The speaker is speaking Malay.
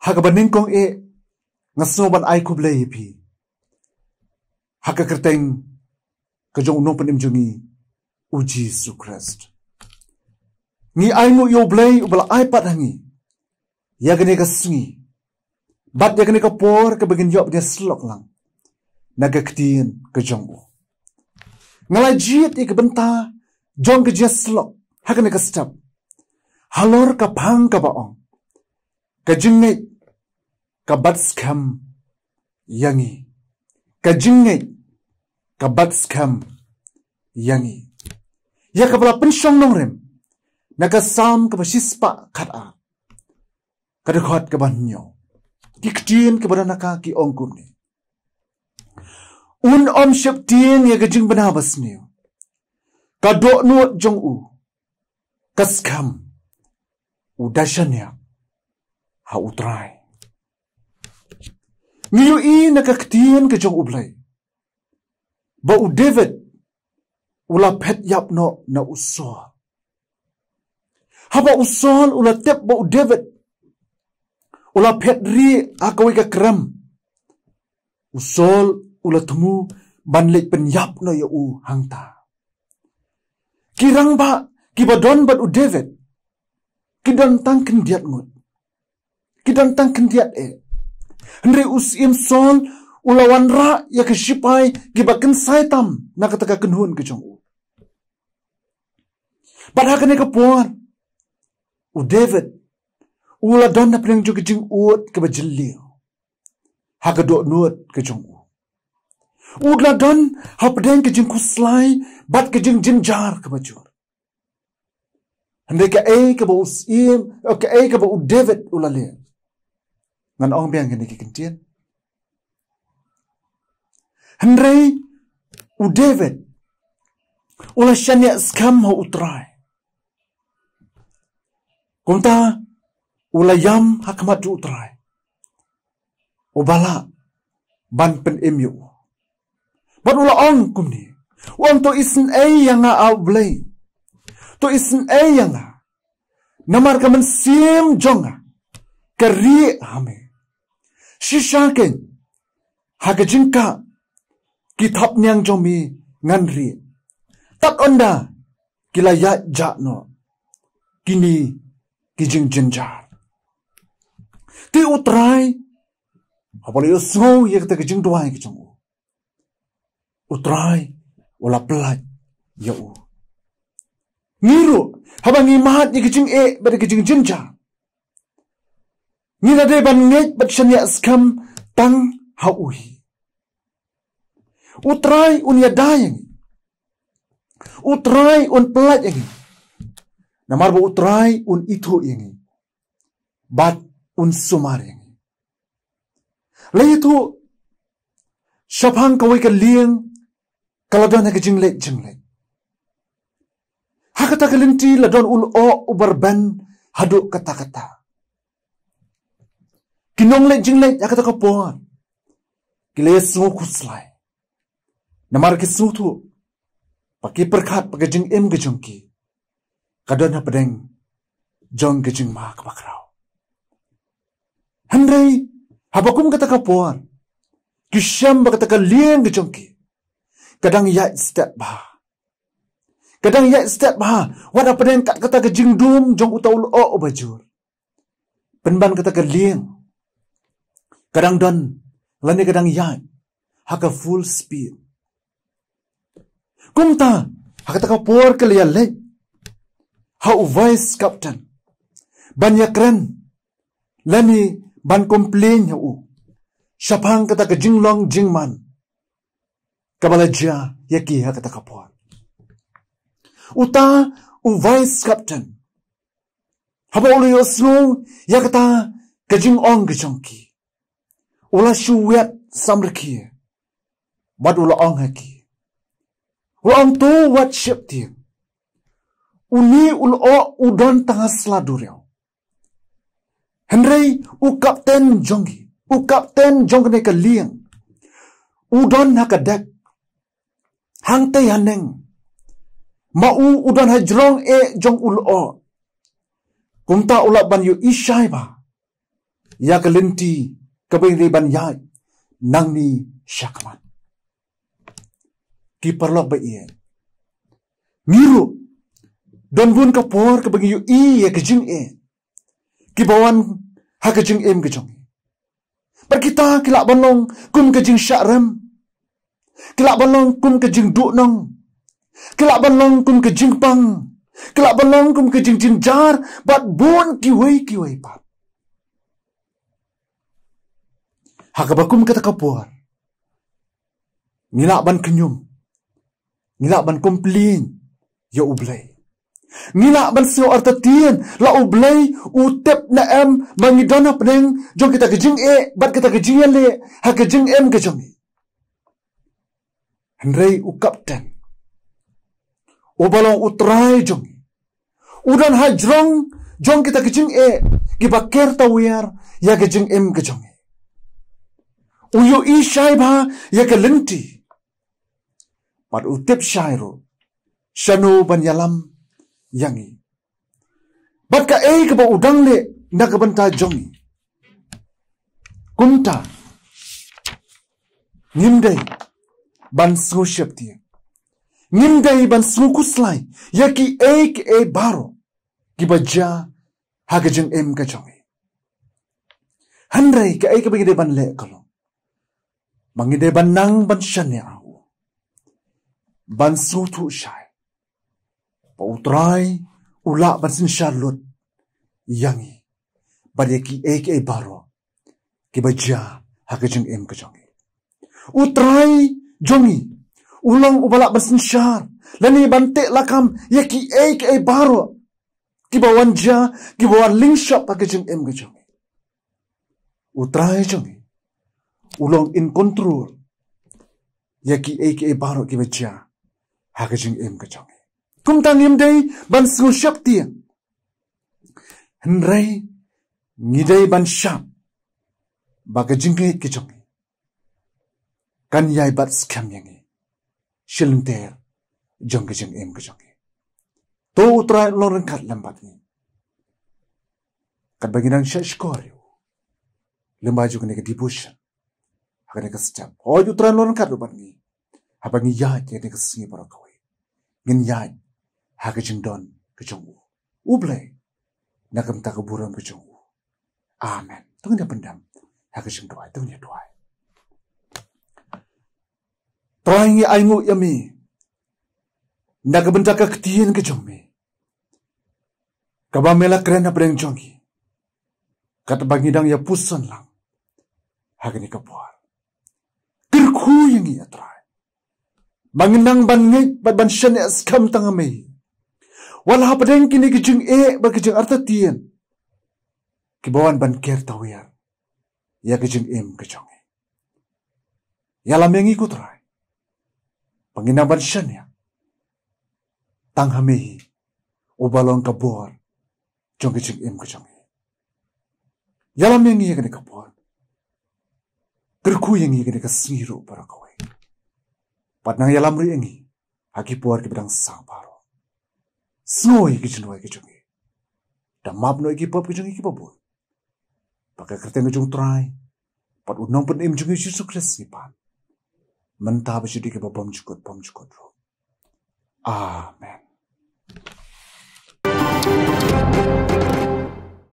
hagabaning kong ngasnoban ay kublay pi. Hagakerteng kajong unong panimjungi u Jesus Christ. Ngi ay mo yoblay ubala ay patangi. Yagane kasungi. Bat yagane kapor kabagin yob dia slok lang. Nagaktiin kajong u. Ngalay jit ikabenta jong kajia slok. Hagane kastap. Halor kapang kabaong. Kajingay kabatskam yangi. Kajingay kabatskam yangi. Ya kabala pensyong nongrem. Nagasam kabasispa kata. Kadakot kabanyo. Kiktiin kabada naka ki ongkum ni. Un om syaptiin ya kajing banabas niyo. Kadok nuot jong u. Kaskam. Udasyanyak. Ha utray. Ngiyoi nakaktiin ka jong ublay. Ba u David ula pet yap no na usol. Haba usol ula tep ba u David ula pet ri akawi ka kram. Usol ula temu banlik penyap no ya u hangta. Kirang ba kibadon bat u David kidan tang kendiat ngut. Kidan tang kendiat Henry usim sol ulawan ra ya kesipai gibakan saitam na kataka kenhun ke jong u. Padahal ka puan. U David ula don na pinang juga jing uot ke bajilio. Haka do nuot ke jong u. Ula don ha pedang ke jing kuslai bat ke jing jinjar ke bajur. Henry ka ke ba usim ke ba u David ula le. Ngan ong biang kini kikintien. Henry u David ula syanya skam ho utrai. Kumta ula yam hakamat du utrai. Ubala ban pen emyu. Ban ula ong kumni. Wang to isen yang au blay. To isen yang namar kaman sim jonga. Kari hame. Shishaken hagajinka kitap nyang jomi nganri tak onda kilaya jakno kini kijing jinjar ti utrai apalagi usngo ye kata kijing duai kijing utrai wala pelaj ya u ngiru habang imahat ye kijing pada kijing jinjar Nina de ban ngej bat syanya skam tang hauhi. Utrai un yadayang. Utrai un pelat yang. Namar ba utrai un itu yang. Bat un sumar yang. Lai itu syapang kawai ka liang kaladon na jinglek. Hakata kalinti ladon ul o ubarban haduk kata-kata. Kinong lek jing lek akata kapuan. Kilaya sungu kuslay. Namar kisungu tu. Paki perkat pake jing ke jongki. Kadon na pedeng jong ke jing maa kapakraw. Henry habakum kata kapuan. Kisham bakata ka liang ke jongki. Kadang yat step bah. Kadang yat step bah. Wada pedeng kata ke jing dum jong utaul o bajur. Penban kata ka liang. Kadang don, lani kadang yan, haka full speed. Kumta, haka taka por kaliya lek, hau vice captain, banyak keren, lani ban komplain hau, syapang kata ka jinglong jingman, kabalaja yaki haka taka por. Uta, u vice captain, haba ulu yosno, yakata ka jingong gajongki. Ula syuwet samrki. Bad ula ong haki. Ula ong tu wat syep tiang. Uni ula o udon tengah seladuriau. Henry u kapten jongi. U kapten jong ne ka liang. Udon hakadek. Hang te haneng. Ma u udon hajrong jong ula o. Kumta ula ban yu isyai ba. ya kelinti kabing ban ya nang ni syakman ki perlok ba ie miru don bun ka por ka bagi yu ya ke jing ki bawan ha ke jing ke jong par kita kilak balong kum ke jing syarem kilak balong kum ke jing du nong kilak balong kum ke jing pang kilak balong kum ke jing jinjar bat bun ki wei pat ha ka bakum kata kapor ngilak ban kenyum ngilak ban komplain ya ublay ngilak ban seo artatien la ublay utep na em mangidona peneng jong kita kejing bat kita kejing le ha kejing ke jong Henry u kapten u balong utrai jong udan hajrong jong kita kejing ki baker tawiar ya kejing ke jong uyu ishai ba ya kelenti pat utep shairo shanu ban yalam yangi bat ka ke ba udang le na ka banta jongi kumta nimdai ban su shepti nimdai ban su kuslai yaki ke baro ki baja ha ka jeng ka jongi handrai ka ke bagi ban le kalo mangide ban nang ban shane au ban su tu shai pautrai ula ban sin charlotte yangi badeki ke baro ki baja hakajeng ka jongi utrai jongi ulang ubala ban sin char lani bante lakam yaki ke baro ki bawanja ki bawan link shop hakajeng ka jongi utrai jongi ulang in control yaki ke baro ki baja hakajeng ka jongi kum tangim day ban su shop tiang henrai ngidai ban shop bagajing ke jongi kan yai bat scam yangi shilter jong ke jongi to utrai loren kat lambat ni kat baginang shashkor lembaju ke devotion hakane ka step hoy utrai loren kat lubat ni habangi ya ke ne ka singi para kawai ngin ya hakajing don kejong ublay nakam ta kaburan kejong amen tunggu dia pendam hakajing doa tunggu dia doa trying aingu yami nakabenta ka ktien kejong me kabamela krena breng jongi kat bangidang ya pusan lang hakani kapuar kirku yang ia try banginang bangit ban shane skam tangame wala padeng kini kejeng berkejeng arta tien kibawan ban ker tawir ya kejeng kejong ya lamengi kutrai panginaban syan ya tanghamehi ubalong kabor jong kejeng kejong ya lamengi ya kene kabor kerku yang ya kene kasiru para kawai patnang ya lamri engi hakipuar kibedang sang paro Snoi kichunoi kichungi. Da map no ikipop kichungi kipabu. Pakai kerteng kejung try. Pat unong pun imjungi Yesus Kristus nipan. Mentah besi di kipapam cukut ro. Amen.